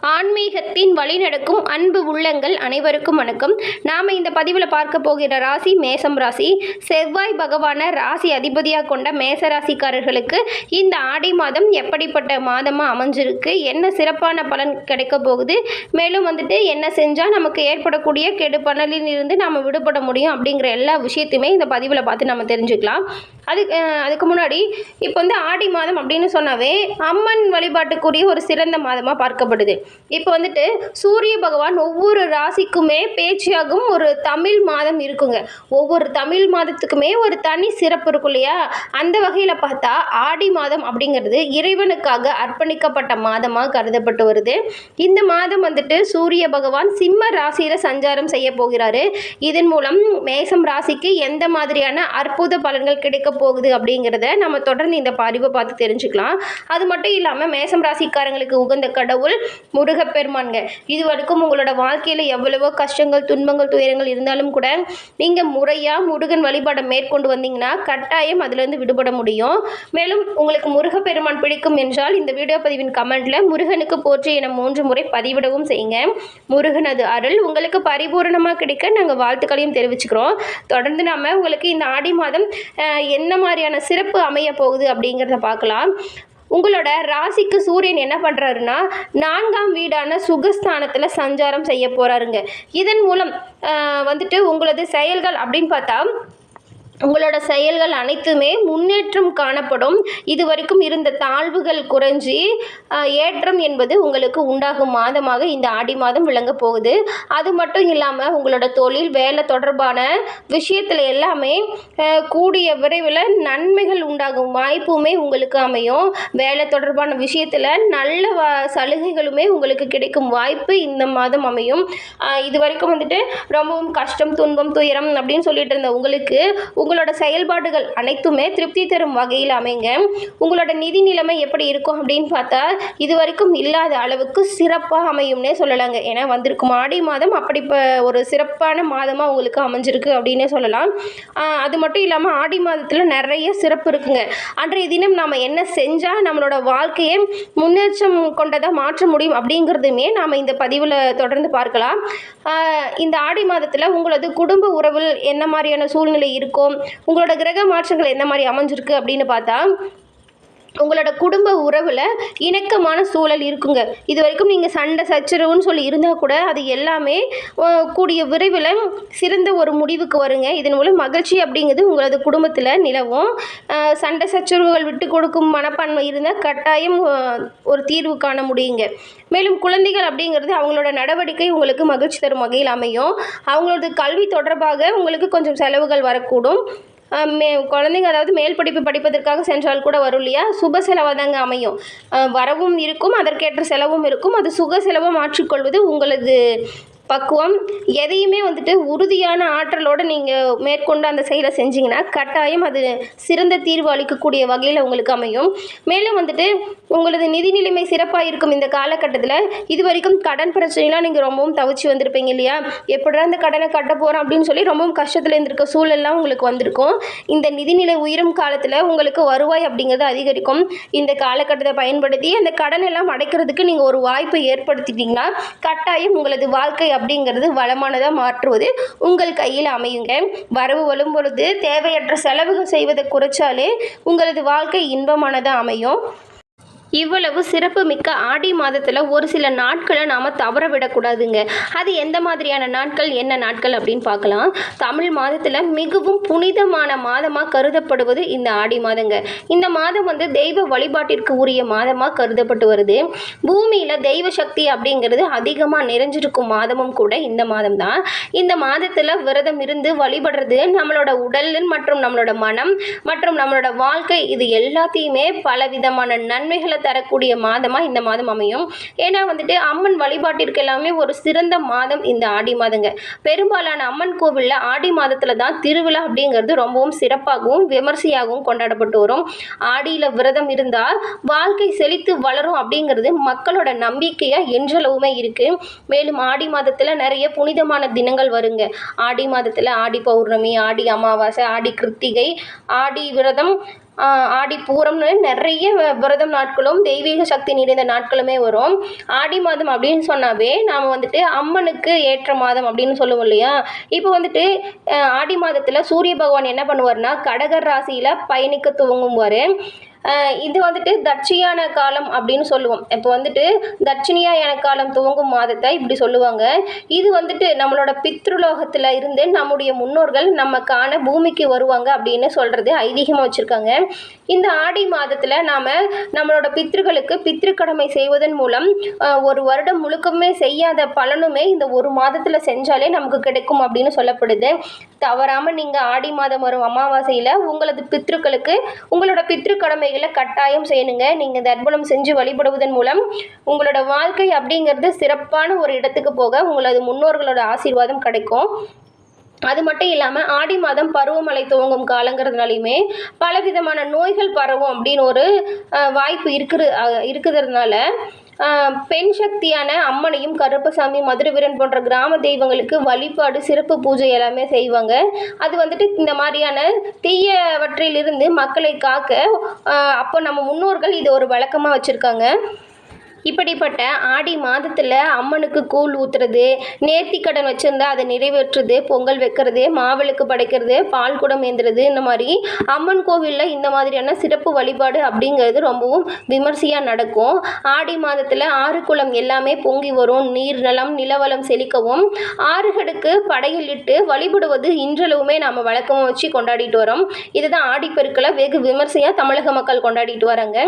ஆன்மீகத்தின் வழிநடக்கும் அன்பு உள்ளங்கள் அனைவருக்கும் வணக்கம். நாம் இந்த பதிவில் பார்க்க போகிற ராசி மேசம் ராசி. செவ்வாய் பகவான ராசி அதிபதியாக கொண்ட மேச ராசிக்காரர்களுக்கு இந்த ஆடி மாதம் எப்படிப்பட்ட மாதமாக அமைஞ்சிருக்கு, என்ன சிறப்பான பலன் கிடைக்க போகுது, மேலும் என்ன செஞ்சால் நமக்கு ஏற்படக்கூடிய கெடு பலனில் இருந்து நாம் விடுபட முடியும் அப்படிங்கிற எல்லா விஷயத்தையுமே இந்த பதிவில் பார்த்து நம்ம தெரிஞ்சுக்கலாம். அதுக்கு முன்னாடி இப்போ ஆடி மாதம் அப்படின்னு சொன்னாவே அம்மன் வழிபாட்டுக்குரிய ஒரு சிறந்த மாதமாக பார்க்கப்படுது. இப்போ சூரிய பகவான் ஒவ்வொரு ராசிக்குமே பேச்சியாகும் ஒரு தமிழ் மாதம் இருக்குங்க. ஒவ்வொரு தமிழ் மாதத்துக்குமே ஒரு தனி சிறப்பு இருக்கும் இல்லையா? அந்த வகையில் பார்த்தா ஆடி மாதம் அப்படிங்கிறது இறைவனுக்காக அர்ப்பணிக்கப்பட்ட மாதமாக கருதப்பட்டு வருது. இந்த மாதம் சூரிய பகவான் சிம்ம ராசியில் சஞ்சாரம் செய்ய போகிறாரு. இதன் மூலம் மேசம் ராசிக்கு எந்த மாதிரியான அற்புத பலன்கள் கிடைக்க போகுது அப்படிங்கிறத நம்ம தொடர்ந்து இந்த பதிவை பார்த்து தெரிஞ்சுக்கலாம். அது மட்டும் இல்லாமல் மேசம் ராசிக்காரங்களுக்கு உகந்த கடவுள் முருகப்பெருமான்ங்க. இது வரைக்கும் உங்களோட வாழ்க்கையில் எவ்வளவோ கஷ்டங்கள், துன்பங்கள், துயரங்கள் இருந்தாலும் கூட நீங்கள் முறையாக முருகன் வழிபாடை மேற்கொண்டு வந்தீங்கன்னா கட்டாயம் அதிலிருந்து விடுபட முடியும். மேலும் உங்களுக்கு முருகப்பெருமான் பிடிக்கும் என்றால் இந்த வீடியோ பதிவின் கமெண்ட்ல முருகனுக்கு போற்றி என 3 முறை பதிவிடவும் செய்யுங்க. முருகனது அருள் உங்களுக்கு பரிபூரணமாக கிடைக்க நாங்கள் வாழ்த்துக்களையும் தெரிவிச்சுக்கிறோம். தொடர்ந்து நாம உங்களுக்கு இந்த ஆடி மாதம் என்ன மாதிரியான சிறப்பு அமைய போகுது அப்படிங்கிறத பார்க்கலாம். உங்களோட ராசிக்கு சூரியன் என்ன பண்ணுறாருன்னா 4ஆம் வீடான சுகஸ்தானத்தில் சஞ்சாரம் செய்ய போகிறாருங்க. இதன் மூலம் உங்களது செயல்கள் அப்படின்னு பார்த்தா உங்களோட செயல்கள் அனைத்துமே முன்னேற்றம் காணப்படும். இது வரைக்கும் இருந்த தாழ்வுகள் குறைஞ்சி ஏற்றம் என்பது உங்களுக்கு உண்டாகும் மாதமாக இந்த ஆடி மாதம் விளங்க போகுது. அது மட்டும் இல்லாமல் உங்களோட தொழில் வேலை தொடர்பான விஷயத்தில் எல்லாமே கூடிய விரைவில் நன்மைகள் உண்டாகும் வாய்ப்புமே உங்களுக்கு அமையும். வேலை தொடர்பான விஷயத்தில் நல்ல சலுகைகளுமே உங்களுக்கு கிடைக்கும் வாய்ப்பு இந்த மாதம் அமையும். இது வரைக்கும் ரொம்பவும் கஷ்டம், துன்பம், துயரம் அப்படின்னு சொல்லிட்டு இருந்த உங்களுக்கு உங்களோட செயல்பாடுகள் அனைத்துமே திருப்தி தரும் வகையில் அமைங்க. உங்களோட நிதி நிலைமை எப்படி இருக்கும் அப்படின்னு பார்த்தா இது வரைக்கும் இல்லாத அளவுக்கு சிறப்பாக அமையும்னே சொல்லலாங்க. ஏன்னா வந்திருக்கும் ஆடி மாதம் அப்படி ஒரு சிறப்பான மாதமாக உங்களுக்கு அமைஞ்சிருக்கு அப்படின்னே சொல்லலாம். அது மட்டும் இல்லாமல் ஆடி மாதத்தில் நிறைய சிறப்பு இருக்குங்க. அன்றைய தினம் நாம் என்ன செஞ்சால் நம்மளோட வாழ்க்கையை முன்னேற்றம் கொண்டதாக மாற்ற முடியும் அப்படிங்கிறதுமே நாம் இந்த பதிவில் தொடர்ந்து பார்க்கலாம். இந்த ஆடி மாதத்தில் உங்களது குடும்ப உறவில் என்ன மாதிரியான சூழ்நிலை இருக்கும், உங்களோட கிரக மாற்றங்கள் என்ன மாதிரி அமைஞ்சிருக்கு அப்படின்னு பார்த்தா உங்களோட குடும்ப உறவில் இணக்கமான சூழல் இருக்குங்க. இது வரைக்கும் நீங்கள் சண்டை சச்சரவுன்னு சொல்லி இருந்தால் கூட அது எல்லாமே கூடிய விரைவில் சிறந்த ஒரு முடிவுக்கு வருங்க. இதன் மூலம் மகிழ்ச்சி அப்படிங்கிறது உங்களது குடும்பத்தில் நிலவும். சண்டை சச்சரவுகள் விட்டு கொடுக்கும் மனப்பான்மை இருந்தால் கட்டாயம் ஒரு தீர்வு காண முடியுங்க. மேலும் குழந்தைகள் அப்படிங்கிறது அவங்களோட நடவடிக்கை உங்களுக்கு மகிழ்ச்சி தரும் வகையில் அமையும். அவங்களோட கல்வி தொடர்பாக உங்களுக்கு கொஞ்சம் செலவுகள் வரக்கூடும். குழந்தைங்க அதாவது மேல் படிப்பு படிப்பதற்காக சென்றால் கூட வரும் இல்லையா, சுப செலவாக தாங்க அமையும். வரவும் இருக்கும், அதற்கேற்ற செலவும் இருக்கும். அது சுக செலவை மாற்றிக்கொள்வது உங்களது பக்குவம். எதையுமே உறுதியான ஆற்றலோடு நீங்கள் மேற்கொண்டு அந்த செயலை செஞ்சிங்கன்னா கட்டாயம் அது சிறந்த தீர்வு அளிக்கக்கூடிய வகையில் உங்களுக்கு அமையும். மேலும் உங்களது நிதி நிலைமை சிறப்பாக இருக்கும். இந்த காலகட்டத்தில் இது வரைக்கும் கடன் பிரச்சனைலாம் நீங்கள் ரொம்பவும் தவிச்சு வந்திருப்பீங்க இல்லையா? எப்படா இந்த கடனை கட்ட போகிறோம் அப்படின்னு சொல்லி ரொம்பவும் கஷ்டத்தில் இருந்திருக்க சூழல்லாம் உங்களுக்கு வந்திருக்கும். இந்த நிதிநிலை உயரும் காலத்தில் உங்களுக்கு வருவாய் அப்படிங்கிறது அதிகரிக்கும். இந்த காலகட்டத்தை பயன்படுத்தி அந்த கடன் எல்லாம் அடைக்கிறதுக்கு நீங்கள் ஒரு வாய்ப்பை ஏற்படுத்திட்டீங்கன்னா கட்டாயம் உங்களது வாழ்க்கை அப்படிங்கிறது வளமானதாக மாற்றுவது உங்கள் கையில் அமையுங்க. வரவு வரும் பொழுது தேவையற்ற செலவுகள் செய்வதை குறைச்சாலே உங்களது வாழ்க்கை இன்பமானதாக அமையும். இவ்வளவு சிறப்பு மிக்க ஆடி மாதத்தில் ஒரு சில நாட்களை நாம் தவற விடக்கூடாதுங்க. அது எந்த மாதிரியான நாட்கள், என்ன நாட்கள் அப்படின்னு பார்க்கலாம். தமிழ் மாதத்தில் மிகவும் புனிதமான மாதமாக கருதப்படுவது இந்த ஆடி மாதங்க. இந்த மாதம் தெய்வ வழிபாட்டிற்கு உரிய மாதமாக கருதப்பட்டு வருது. பூமியில் தெய்வ சக்தி அப்படிங்கிறது அதிகமாக நிறைஞ்சிருக்கும் மாதமும் கூட இந்த மாதம் தான். இந்த மாதத்தில் விரதம் இருந்து வழிபடுறது நம்மளோட உடல் மற்றும் நம்மளோட மனம் மற்றும் நம்மளோட வாழ்க்கை இது எல்லாத்தையுமே பலவிதமான நன்மைகளை தரக்கூடிய மாதமாக இந்த மாதம் அமையும். ஏன்னா அம்மன் வழிபாட்டிற்கு எல்லாமே ஒரு சிறந்த மாதம் இந்த ஆடி மாதங்க. பெரும்பாலான அம்மன் கோவிலில் ஆடி மாதத்தில் தான் திருவிழா அப்படிங்கிறது ரொம்பவும் சிறப்பாகவும் விமர்சையாகவும் கொண்டாடப்பட்டு வரும். ஆடியில் விரதம் இருந்தால் வாழ்க்கை செழித்து வளரும் அப்படிங்கிறது மக்களோட நம்பிக்கையாக என்றளவுமே இருக்குது. மேலும் ஆடி மாதத்தில் நிறைய புனிதமான தினங்கள் வருங்க. ஆடி மாதத்தில் ஆடி பௌர்ணமி, ஆடி அமாவாசை, ஆடி கிருத்திகை, ஆடி விரதம், ஆடி பூரம்னு நிறைய விரதம் நாட்களும் தெய்வீக சக்தி நிறைந்த நாட்களுமே வரும். ஆடி மாதம் அப்படின்னு சொன்னாவே நாம் வந்துட்டு அம்மனுக்கு ஏற்ற மாதம் அப்படின்னு சொல்லுவோம் இல்லையா? இப்போ வந்துட்டு ஆடி மாதத்தில் சூரிய பகவான் என்ன பண்ணுவார்னா கடகர் ராசியில் பயணிக்க துவங்குவார். இது வந்துட்டு தட்சியான காலம் அப்படின்னு சொல்லுவோம். இப்போ வந்துட்டு தட்சிணியான காலம் துவங்கும் மாதத்தை இப்படி சொல்லுவாங்க. இது வந்துட்டு நம்மளோட பித்ருலோகத்தில் இருந்து நம்முடைய முன்னோர்கள் நம்ம காண பூமிக்கு வருவாங்க அப்படின்னு சொல்கிறது ஐதீகமாக வச்சுருக்காங்க. இந்த ஆடி மாதத்தில் நாம் நம்மளோட பித்ருக்களுக்கு பித்ருக்கடமை செய்வதன் மூலம் ஒரு வருடம் முழுக்கமே செய்யாத பலனுமே இந்த ஒரு மாதத்தில் செஞ்சாலே நமக்கு கிடைக்கும் அப்படின்னு சொல்லப்படுது. தவறாமல் நீங்கள் ஆடி மாதம் வரும் அமாவாசையில் உங்களது பித்ருக்களுக்கு உங்களோட பித்ருக்கடமை கட்டாயம் செய்யணுங்க. நீங்கள் தர்ப்பணம் செஞ்சு வழிபடுவதன் மூலம் உங்களோட வாழ்க்கை அப்படிங்கிறது சிறப்பான ஒரு இடத்துக்கு போக உங்களது முன்னோர்களோட ஆசீர்வாதம் கிடைக்கும். அது மட்டும் இல்லாமல் ஆடி மாதம் பருவமழை துவங்கும் காலங்கிறதுனாலையுமே பலவிதமான நோய்கள் பரவும் அப்படின்னு ஒரு வாய்ப்பு இருக்குதுனால பெண் சக்தியான அம்மனையும் கருப்பசாமி மதுரவீரன் போன்ற கிராம தெய்வங்களுக்கு வழிபாடு சிறப்பு பூஜை எல்லாமே செய்வாங்க. அது வந்துட்டு இந்த மாதிரியான தீயவற்றிலிருந்து மக்களை காக்க அப்போ நம்ம முன்னோர்கள் இது ஒரு வழக்கமாக வச்சுருக்காங்க. இப்படிப்பட்ட ஆடி மாதத்தில் அம்மனுக்கு கூழ் ஊற்றுறது, நேர்த்திக்கடன் வச்சுருந்தா அதை நிறைவேற்றுறது, பொங்கல் வைக்கிறது, மாவிளக்கு படைக்கிறது, பால் குடம் ஏந்துறது, இந்த மாதிரி அம்மன் கோவிலில் இந்த மாதிரியான சிறப்பு வழிபாடு அப்படிங்கிறது ரொம்பவும் விமர்சையாக நடக்கும். ஆடி மாதத்தில் ஆறு குளம் எல்லாமே பொங்கி வரும். நீர் நலம் நிலவளம் செழிக்கவும் ஆறுகளுக்கு படையலிட்டு வழிபடுவது இன்றளவுமே நாம் வழக்கமாக வச்சு கொண்டாடிட்டு வரோம். இதுதான் ஆடிப்பெருக்களை வெகு விமர்சையாக தமிழக மக்கள் கொண்டாடிட்டு வராங்க.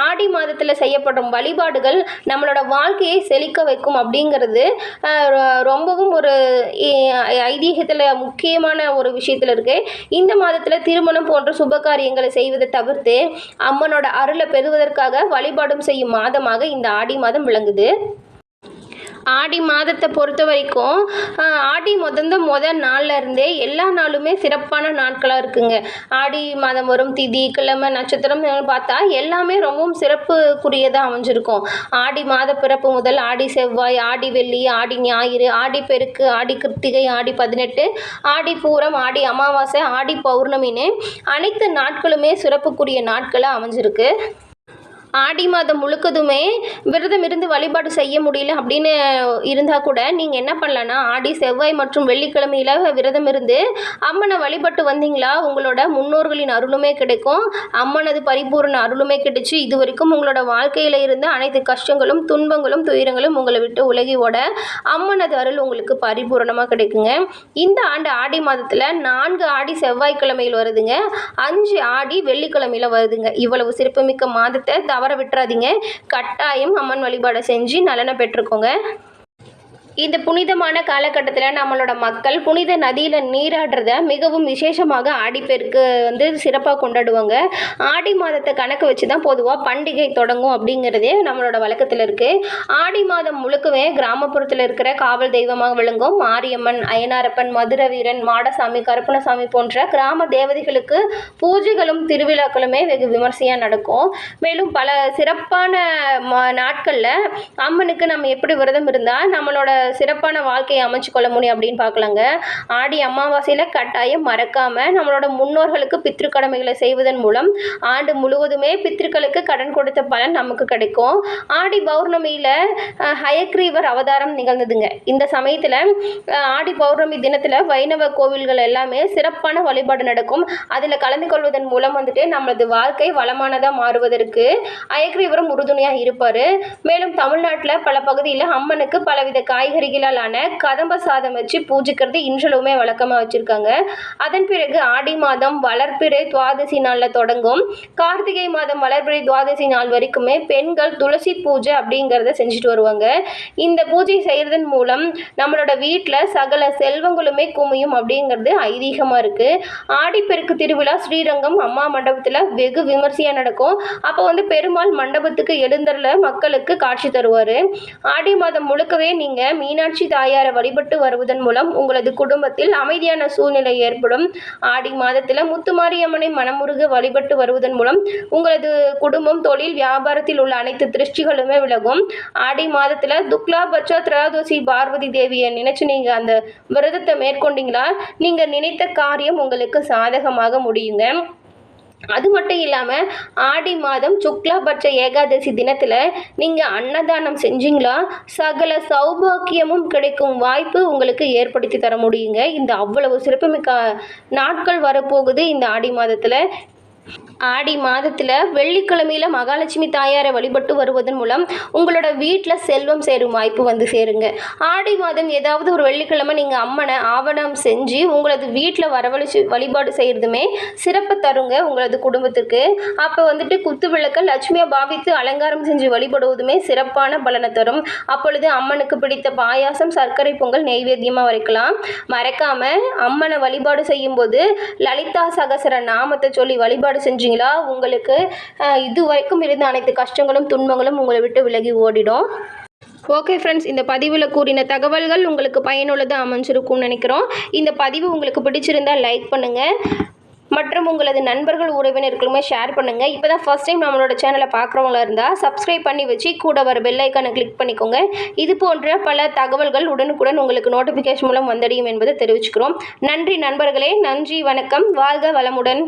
ஆடி மாதத்தில் செய்யப்படும் வழிபாடுகள் நம்மளோட வாழ்க்கையை செழிக்க வைக்கும் அப்படிங்கிறது ரொம்பவும் ஒரு ஐதீகத்தில் முக்கியமான ஒரு விஷயத்தில் இருக்குது. இந்த மாதத்தில் திருமணம் போன்ற சுப காரியங்களை செய்வதை தவிர்த்து அம்மனோட அருளை பெறுவதற்காக வழிபாடும் செய்யும் மாதமாக இந்த ஆடி மாதம் விளங்குது. ஆடி மாதத்தை பொறுத்த வரைக்கும் ஆடி முதல் நாளில் இருந்தே எல்லா நாளுமே சிறப்பான நாட்களாக இருக்குங்க. ஆடி மாதம் வரும் திதி கிழமை நட்சத்திரம் பார்த்தா எல்லாமே ரொம்பவும் சிறப்புக்குரியதாக அமைஞ்சிருக்கும். ஆடி மாத பிறப்பு முதல் ஆடி செவ்வாய், ஆடி வெள்ளி, ஆடி ஞாயிறு, ஆடி பெருக்கு, ஆடி கிருத்திகை, ஆடி 18, ஆடி பூரம், ஆடி அமாவாசை, ஆடி பௌர்ணமின்னு அனைத்து நாட்களுமே சிறப்புக்குரிய நாட்களாக அமைஞ்சிருக்கு. ஆடி மாதம் முழுக்கதுமே விரதம் இருந்து வழிபாடு செய்ய முடியல அப்படின்னு இருந்தால் கூட நீங்கள் என்ன பண்ணலான்னா ஆடி செவ்வாய் மற்றும் வெள்ளிக்கிழமையில் விரதம் இருந்து அம்மனை வழிபட்டு வந்தீங்களா உங்களோட முன்னோர்களின் அருளுமே கிடைக்கும். அம்மனது பரிபூர்ண அருளுமே கிடைச்சி இது வரைக்கும் உங்களோட வாழ்க்கையில் இருந்த அனைத்து கஷ்டங்களும் துன்பங்களும் துயரங்களும் உங்களை விட்டு உலகி ஓட அம்மனது அருள் உங்களுக்கு பரிபூர்ணமாக கிடைக்குங்க. இந்த ஆண்டு ஆடி மாதத்தில் 4 ஆடி செவ்வாய்க்கிழமையில் வருதுங்க, 5 ஆடி வெள்ளிக்கிழமையில் வருதுங்க. இவ்வளவு சிறப்புமிக்க மாதத்தை தவற விட்டுறாதீங்க. கட்டாயம் அம்மன் வழிபாடு செஞ்சு நலனை பெற்றுக்கோங்க. இந்த புனிதமான காலகட்டத்தில் நம்மளோட மக்கள் புனித நதியில் நீராடுறத மிகவும் விசேஷமாக ஆடிப்பெருக்கு சிறப்பாக கொண்டாடுவாங்க. ஆடி மாதத்தை கணக்கு வச்சு தான் பொதுவாக பண்டிகை தொடங்கும் அப்படிங்கிறதே நம்மளோட வழக்கத்தில் இருக்குது. ஆடி மாதம் முழுக்கவே கிராமப்புறத்தில் இருக்கிற காவல் தெய்வமாக விளங்கும் மாரியம்மன், அய்யனாரப்பன், மதுரவீரன், மாடசாமி, கருப்பணசாமி போன்ற கிராம தேவதைகளுக்கு பூஜைகளும் திருவிழாக்களுமே வெகு விமர்சையாக நடக்கும். மேலும் பல சிறப்பான நாட்களில் அம்மனுக்கு நம்ம எப்படி விரதம் இருந்தால் நம்மளோட சிறப்பான வாழ்க்கையை அமைச்சு கொள்ள முடியும் அப்படின்னு பார்க்கலாங்க. ஆடி அமாவாசையில் கட்டாயம் மறக்காமல் நம்மளோட முன்னோர்களுக்கு பித்ரு கடமைகளை செய்வதன் மூலம் ஆண்டு முழுவதுமே பித்ருக்களுக்கு கடன் கொடுத்த பலன் நமக்கு கிடைக்கும். ஆடி பௌர்ணமியில் ஹயக்ரீவர் அவதாரம் நிகழ்ந்ததுங்க. இந்த சமயத்தில் ஆடி பௌர்ணமி தினத்தில் வைணவ கோவில்கள் எல்லாமே சிறப்பான வழிபாடு நடக்கும். அதில் கலந்து கொள்வதன் மூலம் நம்மளது வாழ்க்கை வளமானதாக மாறுவதற்கு ஹயக்ரீவரும் உறுதுணையாக இருப்பார். மேலும் தமிழ்நாட்டில் பல பகுதியில் அம்மனுக்கு பலவித காய்கறிகளாலான கதம்ப சாதம் வச்சு பூஜிக்கிறது இன்றளவுமே வழக்கமாக வச்சுருக்காங்க. அதன் பிறகு ஆடி மாதம் வளர்பிறை துவாதசி நாளில் தொடங்கும். கார்த்திகை மாதம் வளர்பிறை துவாதசி நாள் வரைக்குமே பெண்கள் துளசி பூஜை அப்படிங்கிறத செஞ்சுட்டு வருவாங்க. இந்த பூஜை செய்கிறதன் மூலம் நம்மளோட வீட்டில் சகல செல்வங்களுமே குமியும் அப்படிங்கிறது ஐதீகமாக இருக்குது. ஆடிப்பெருக்கு திருவிழா ஸ்ரீரங்கம் அம்மா மண்டபத்தில் வெகு விமர்சையாக நடக்கும். அப்போ பெருமாள் மண்டபத்துக்கு எழுந்தருள மக்களுக்கு காட்சி தருவார். ஆடி மாதம் முழுக்கவே நீங்கள் மீனாட்சி தாயாரை வழிபட்டு வருவதன் மூலம் உங்களது குடும்பத்தில் அமைதியான சூழ்நிலை ஏற்படும். ஆடி மாதத்தில் முத்துமாரியம்மனை மனமுருக வழிபட்டு வருவதன் மூலம் உங்களது குடும்பம், தொழில், வியாபாரத்தில் உள்ள அனைத்து திருஷ்டிகளுமே விலகும். ஆடி மாதத்தில் துக்லா பட்சா திரையோதசி பார்வதி தேவியை நினைச்சு நீங்கள் அந்த விரதத்தை மேற்கொண்டீங்களா நீங்கள் நினைத்த காரியம் உங்களுக்கு சாதகமாக முடியுங்க. அது மட்டும் இல்லாமல் ஆடி மாதம் சுக்லாபட்ச ஏகாதசி தினத்தில் நீங்கள் அன்னதானம் செஞ்சீங்களா சகல சௌபாக்கியமும் கிடைக்கும் வாய்ப்பு உங்களுக்கு ஏற்படுத்தி தர முடியுங்க. இந்த அவ்வளவு சிறப்புமிக்க நாட்கள் வரப்போகுது இந்த ஆடி மாதத்தில். ஆடி மாதத்தில் வெள்ளிக்கிழமையில் மகாலட்சுமி தாயாரை வழிபட்டு வருவதன் மூலம் உங்களோட வீட்டில் செல்வம் சேரும் வாய்ப்பு வந்து சேருங்க. ஆடி மாதம் ஏதாவது ஒரு வெள்ளிக்கிழமை நீங்கள் அம்மனை ஆவணம் செஞ்சு உங்களது வீட்டில் வரவழைச்சு வழிபாடு செய்கிறதுமே சிறப்பு தருங்க உங்களது குடும்பத்திற்கு. அப்போ வந்துட்டு குத்து விளக்க லட்சுமியை பாவித்து அலங்காரம் செஞ்சு வழிபடுவதுமே சிறப்பான பலனை தரும். அப்பொழுது அம்மனுக்கு பிடித்த பாயாசம் சர்க்கரை பொங்கல் நெய்வேத்தியமாக வைக்கலாம். மறக்காமல் அம்மனை வழிபாடு செய்யும்போது லலிதா சகசர நாமத்தை சொல்லி வழிபாடு செஞ்சீங்களா உங்களுக்கு இது வரைக்கும் இருந்த அனைத்து கஷ்டங்களும் துன்பங்களும் உங்களை விட்டு விலகி ஓடிடும். ஓகே ஃப்ரெண்ட்ஸ், இந்த பதிவில் கூறின தகவல்கள் உங்களுக்கு பயனுள்ளதாக அமைஞ்சிருக்கும்னு நினைக்கிறோம். இந்த பதிவு உங்களுக்கு பிடிச்சிருந்தால் லைக் பண்ணுங்கள் மற்றும் உங்களது நண்பர்கள் உறவினர்களுமே ஷேர் பண்ணுங்கள். இப்போ தான் ஃபர்ஸ்ட் டைம் நம்மளோட சேனலை பார்க்குறவங்களா இருந்தால் சப்ஸ்கிரைப் பண்ணி வச்சு கூட வர பெல் ஐக்கானை கிளிக் பண்ணிக்கோங்க. இது போன்ற பல தகவல்கள் உடனுக்குடன் உங்களுக்கு நோட்டிஃபிகேஷன் மூலம் வந்தடையும் என்பதை தெரிவிச்சுக்கிறோம். நன்றி நண்பர்களே, நன்றி, வணக்கம், வாழ்க வளமுடன்.